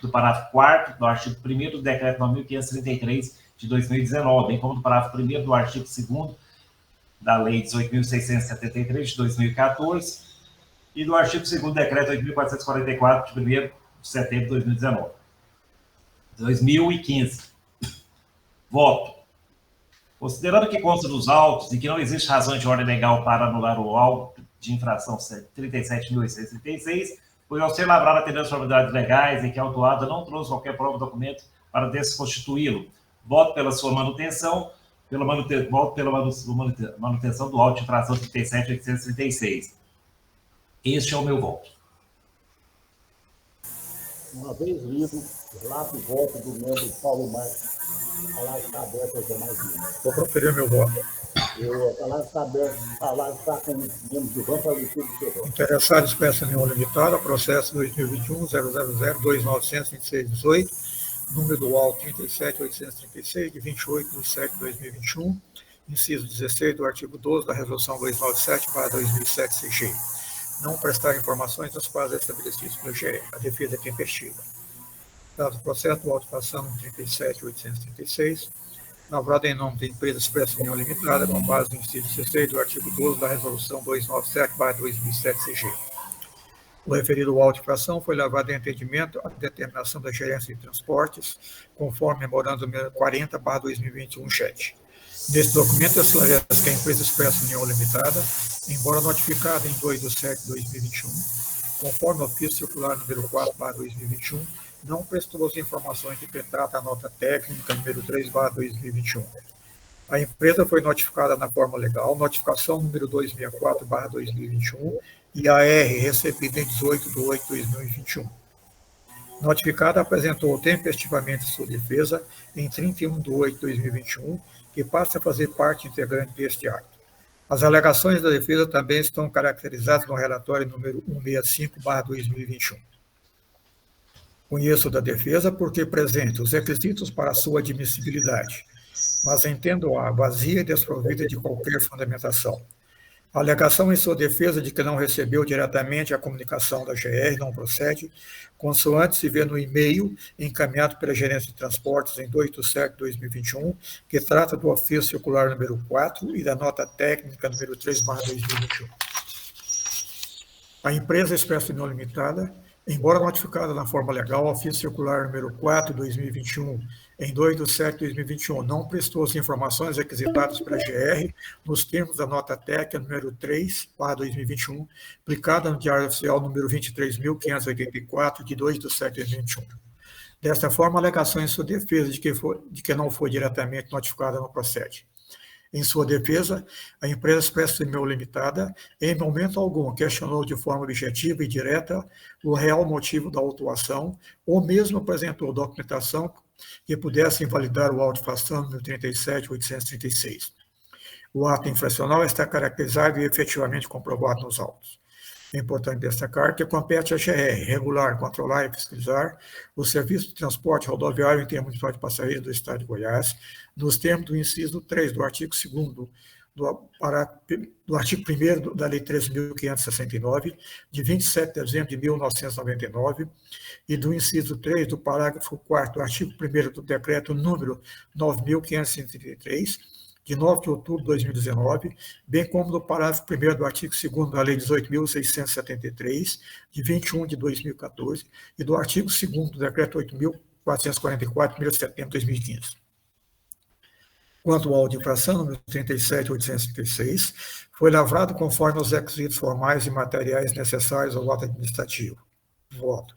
do parágrafo 4º do artigo 1º do Decreto 9.533 de 2019, bem como do parágrafo 1º do artigo 2º da Lei 18.673 de 2014 e do artigo 2º do Decreto 8.444 de 1º de setembro de 2015. Voto. Considerando que consta dos autos e que não existe razão de ordem legal para anular o auto de infração 37.836, pois ao ser lavrado atendendo as formalidades legais e que a autuada não trouxe qualquer prova ou documento para desconstituí-lo, voto pela sua manutenção, voto pela manutenção do auto de infração 37.836. Este é o meu voto. Uma vez lido, relato o voto do membro Paulo Marques. A palavra está aberta aos demais membros. Vou proferir meu voto. A palavra está aberta, a palavra está com os membros do banco auditor do seu voto. Interessado, Expresso União Limitada, processo 2021-000-2926-18, número do auto 37.836, de 28/7/2021, inciso 16 do artigo 12 da Resolução 297/2007 CG. Não prestar informações das quais estabelecidas pelo GE. A defesa é tempestiva. Dado o processo do auto de infração 37.836, lavrado em nome da empresa Expresso União Limitada, com base no inciso 16 do artigo 12 da Resolução 297/2007 CG. O referido auto de infração foi levado em entendimento à determinação da Gerência de Transportes, conforme memorando número 40/2021 chat. Nesse documento, esclarece que a empresa Expresso União Limitada, embora notificada em 2/7/2021, conforme o ofício circular número 4/2021, não prestou as informações de que trata a nota técnica número 3/2021. A empresa foi notificada na forma legal, notificação número 264/2021 e AR recebida em 18/8/2021. Notificada apresentou tempestivamente sua defesa em 31/8/2021, que passa a fazer parte integrante deste ato. As alegações da defesa também estão caracterizadas no relatório número 165/2021. Conheço da defesa porque presente os requisitos para sua admissibilidade, mas entendo-a vazia e desprovida de qualquer fundamentação. A alegação em sua defesa de que não recebeu diretamente a comunicação da GR não procede, consoante se vê no e-mail encaminhado pela Gerência de Transportes em 2/7/2021, que trata do ofício circular número 4 e da nota técnica número 3/2021. A empresa Expresso União Limitada, embora notificada na forma legal, ofício circular número 4/2021, em 2/7/2021, não prestou as informações requisitadas pela GR nos termos da nota técnica número 3/2021, aplicada no Diário Oficial número 23.584, de 2/7/2021. Desta forma, a alegação em sua defesa de que não foi diretamente notificada não procede. Em sua defesa, a empresa Expresso e-Mail Limitada, em momento algum, questionou de forma objetiva e direta o real motivo da autuação, ou mesmo apresentou documentação que pudesse invalidar o auto infração número 37.836. O ato infracional está caracterizado e efetivamente comprovado nos autos. É importante destacar que compete à GR regular, controlar e fiscalizar o serviço de transporte rodoviário intermunicipal de passageiros do Estado de Goiás, nos termos do inciso 3 do artigo 2º do artigo 1º da Lei 13.569, de 27 de dezembro de 1999, e do inciso 3 do parágrafo 4º do artigo 1º do decreto número 9.533, de 9 de outubro de 2019, bem como do parágrafo 1º do artigo 2º da Lei 18.673, de 21 de 2014, e do artigo 2º do decreto 8.444, de 1 de setembro de 2015. Quanto ao auto de infração, número 37.836, foi lavrado conforme os requisitos formais e materiais necessários ao ato administrativo. Voto.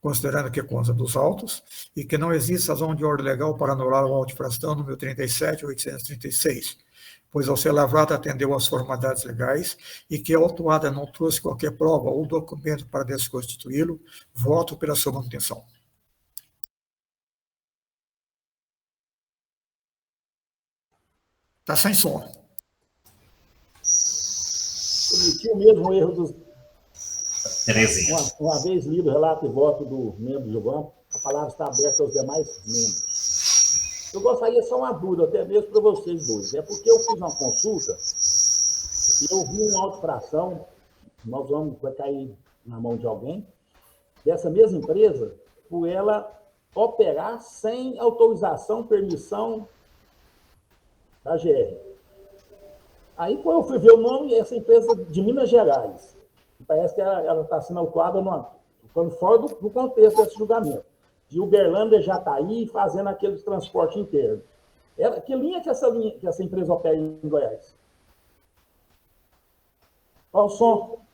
Considerando que consta dos autos e que não existe razão de ordem legal para anular o auto de infração número 37.836, pois ao ser lavrado atendeu às formalidades legais e que a autuada não trouxe qualquer prova ou documento para desconstituí-lo, voto pela sua manutenção. Está sem som. Cometi o mesmo erro dos... Terezinha. Uma vez lido o relato e voto do membro do banco, a palavra está aberta aos demais membros. Eu gostaria só uma dúvida, até mesmo para vocês dois. É porque eu fiz uma consulta e eu vi uma auto-infração, vai cair na mão de alguém, dessa mesma empresa, por ela operar sem autorização, permissão da GR. Aí, quando eu fui ver o nome, essa empresa de Minas Gerais. Parece que ela está sendo autuada fora do contexto desse julgamento. De Uberlândia já está aí fazendo aquele transporte interno. Que linha que essa empresa opera em Goiás? Qual o som?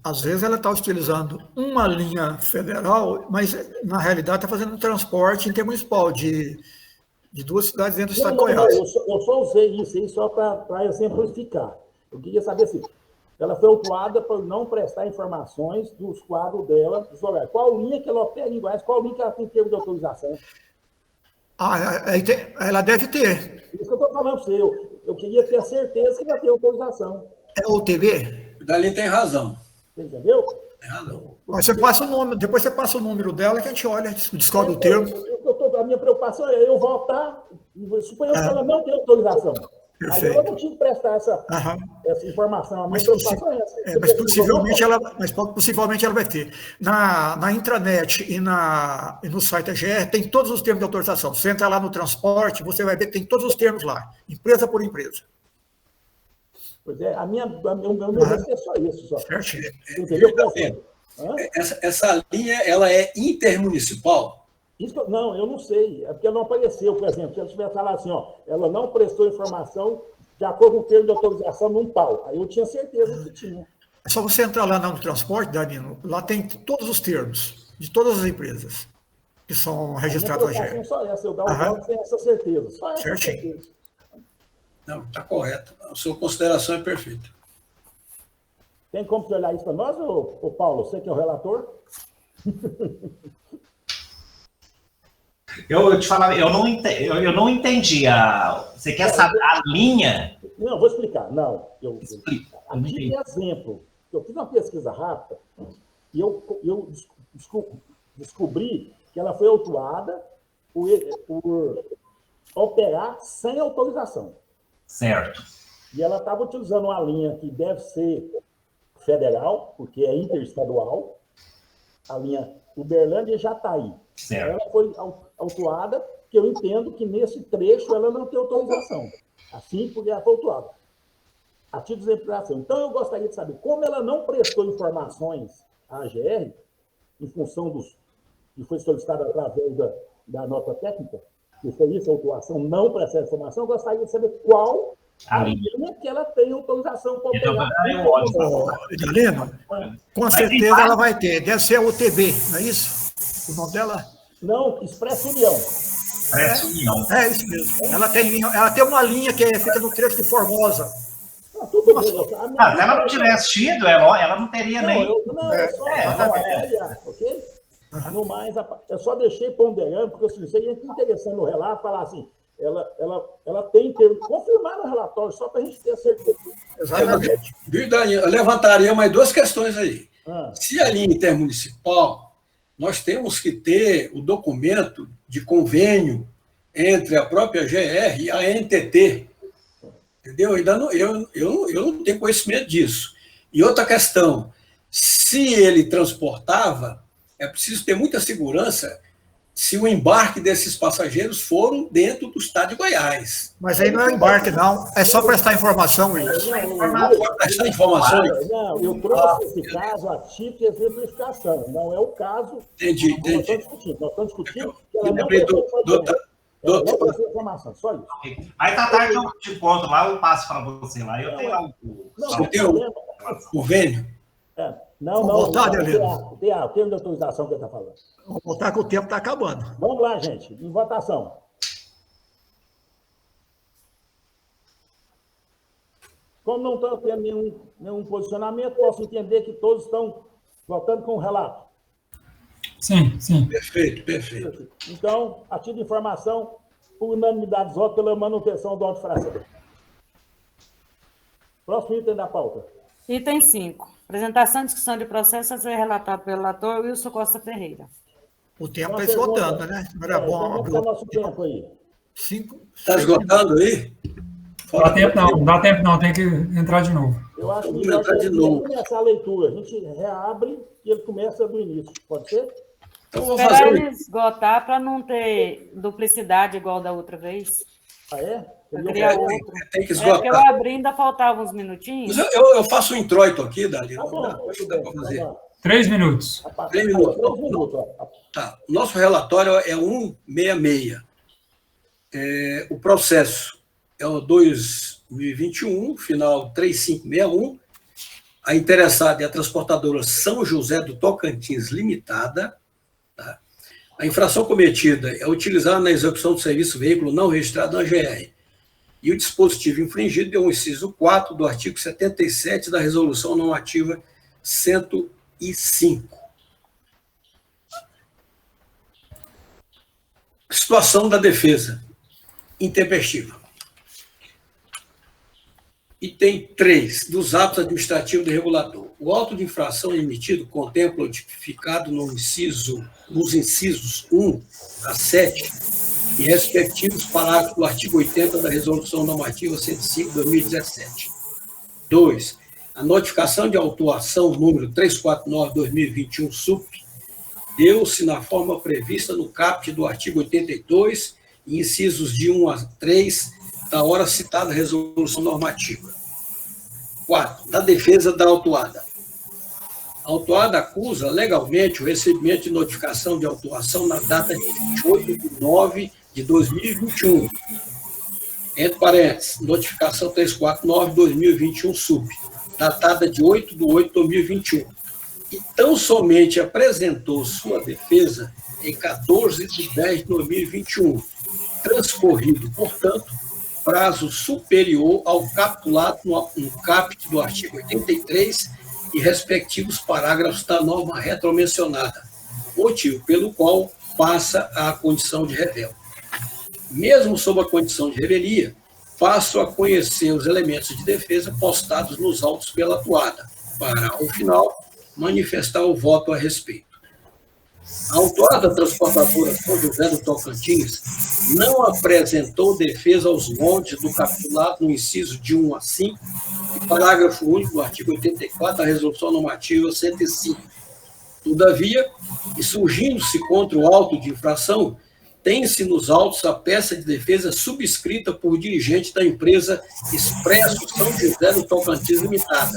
Às vezes ela está utilizando uma linha federal, mas na realidade está fazendo um transporte intermunicipal de duas cidades dentro do estado de Goiás. Eu só usei isso aí só para exemplificar. Eu queria saber se ela foi autuada por não prestar informações dos quadros dela, dos horários. Qual linha que ela opera em Goiás? Qual linha que ela tem termo de autorização? Ela deve ter. Isso que eu estou falando para você. Eu queria ter certeza que ela tem autorização. É o TV? Dali tem razão. Você entendeu? Tem razão. Você passa o nome, depois você passa o número dela que a gente olha, descobre o termo. A minha preocupação é eu voltar e suponhamos que ela não tem autorização. Perfeito. Aí eu não tinha que prestar essa informação. A minha preocupação é essa. Mas possivelmente ela vai ter. Na intranet e no site da GR tem todos os termos de autorização. Você entra lá no transporte, você vai ver que tem todos os termos lá, empresa por empresa. Pois é, o meu risco é só isso. Só. Certinho. Entendeu? Essa linha, ela é intermunicipal? Não, eu não sei. É porque ela não apareceu, por exemplo. Se ela tivesse falado assim, ela não prestou informação de acordo com o termo de autorização num pau. Aí eu tinha certeza que tinha. É só você entrar lá no transporte, Danilo, lá tem todos os termos de todas as empresas que são registradas na GR. Só essa, eu dar um voto sem essa certeza. Só essa certinho. certeza. Não, está correto. A sua consideração é perfeita. Tem como você olhar isso para nós, ô Paulo? Você que é o relator? Eu te falar, eu não entendi. Você quer saber a linha? Não, vou explicar. Não, Explica. Aqui é exemplo. Eu fiz uma pesquisa rápida e eu descobri que ela foi autuada por operar sem autorização. Certo. E ela estava utilizando uma linha que deve ser federal, porque é interestadual, a linha Uberlândia e Jataí. Certo. Ela foi autuada, que eu entendo que nesse trecho ela não tem autorização. Assim, porque ela foi autuada. A título de exemplificação. Então, eu gostaria de saber como ela não prestou informações à AGR, em função que foi solicitado através da nota técnica, que foi isso, a autuação, não prestar informação, eu gostaria de saber qual a linha que ela tem autorização para operar. Helena, com certeza ela vai ter. Deve ser a UTB, não é isso? O nome dela? Não, Expresso União. Expresso União. É isso mesmo. Ela tem uma linha que fica no trecho de Formosa. Tudo bem. Se ela não tivesse tido, ela não teria nem. Ok? No mais, eu só deixei ponderando, porque assim, seria interessante no relato falar assim, ela tem que confirmar no relatório, só para a gente ter a certeza. Exatamente. Eu levantaria mais duas questões aí. Se a linha intermunicipal, nós temos que ter o documento de convênio entre a própria GR e a NTT. Entendeu? Eu não tenho conhecimento disso. E outra questão, se ele transportava, é preciso ter muita segurança se o embarque desses passageiros foram dentro do estado de Goiás. Mas aí não é embarque, não. É só prestar informação, Willis. Prestar informações? Não, eu trouxe esse caso a título de exemplificação. Não é o caso. Entendi. Nós estamos discutindo que ela Eu não lembrei não prestou informação, só isso. Aí tá tarde, eu te encontro lá, eu passo para você lá. Eu tenho lá Você tem o convênio? Não. Voltar, o termo de autorização que ele está falando. Vamos voltar que o tempo está acabando. Vamos lá, gente. Em votação. Como não estão tendo nenhum posicionamento, posso entender que todos estão votando com o relato. Sim. Perfeito. Então, a título de informação, por unanimidade dos votos pela manutenção do auto-fração. Próximo item da pauta. Item 5. Apresentação e discussão de processo a ser relatado pelo relator Wilson Costa Ferreira. O tempo está esgotando, né? Não era bom. Como é que é o nosso tempo aí? Está esgotando aí? Não dá tempo não, tem que entrar de novo. Eu acho que Vamos entrar de novo. começar a leitura. A gente reabre e ele começa do início. Pode ser? Então, vou Esperar fazer ele esgotar para não ter duplicidade igual da outra vez. Ah, é? Eu queria outro. Tem que Porque eu esgotar. abri ainda faltavam uns minutinhos. Mas eu faço um introito aqui, Dali. Tá bom. Acho que dá para fazer. 3 minutos. 3 minutos. 3 minutos. Ó. Tá. O nosso relatório é 166. O processo é o 2021, final 3561. A interessada é a transportadora São José do Tocantins Limitada. Tá? A infração cometida é utilizar na execução do serviço veículo não registrado na GR. E o dispositivo infringido é o inciso 4 do artigo 77 da Resolução Normativa 105. Situação da defesa intempestiva. Item 3 dos atos administrativos do regulador. O auto de infração emitido contempla o tipificado nos incisos 1 a 7 e respectivos parágrafos do artigo 80 da Resolução Normativa 105/2017. 2. A notificação de autuação número 349/2021 SUP deu-se na forma prevista no caput do artigo 82 e incisos de 1 a 3 da hora citada resolução normativa. 4. Da defesa da autuada. A autuada acusa legalmente o recebimento de notificação de autuação na data de 28/9/2021. Entre parênteses, notificação 349/2021 SUP, datada de 8/8/2021. E tão somente apresentou sua defesa em 14/10/2021, transcorrido, portanto, prazo superior ao capitulado no caput do artigo 83 e respectivos parágrafos da norma retromencionada, motivo pelo qual passa à condição de revel. Mesmo sob a condição de revelia, passo a conhecer os elementos de defesa postados nos autos pela atuada, para, ao final, manifestar o voto a respeito. A autuada transportadora São José do Tocantins não apresentou defesa aos moldes do capitulado no inciso de 1 a 5, e parágrafo único do artigo 84 da Resolução Normativa 105. Todavia, e surgindo-se contra o auto de infração, tem-se nos autos a peça de defesa subscrita por dirigente da empresa Expresso São José do Tocantins Limitada,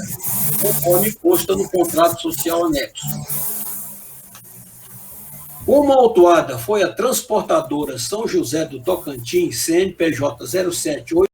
conforme consta no contrato social anexo. Como a autuada foi a transportadora São José do Tocantins, CNPJ 078,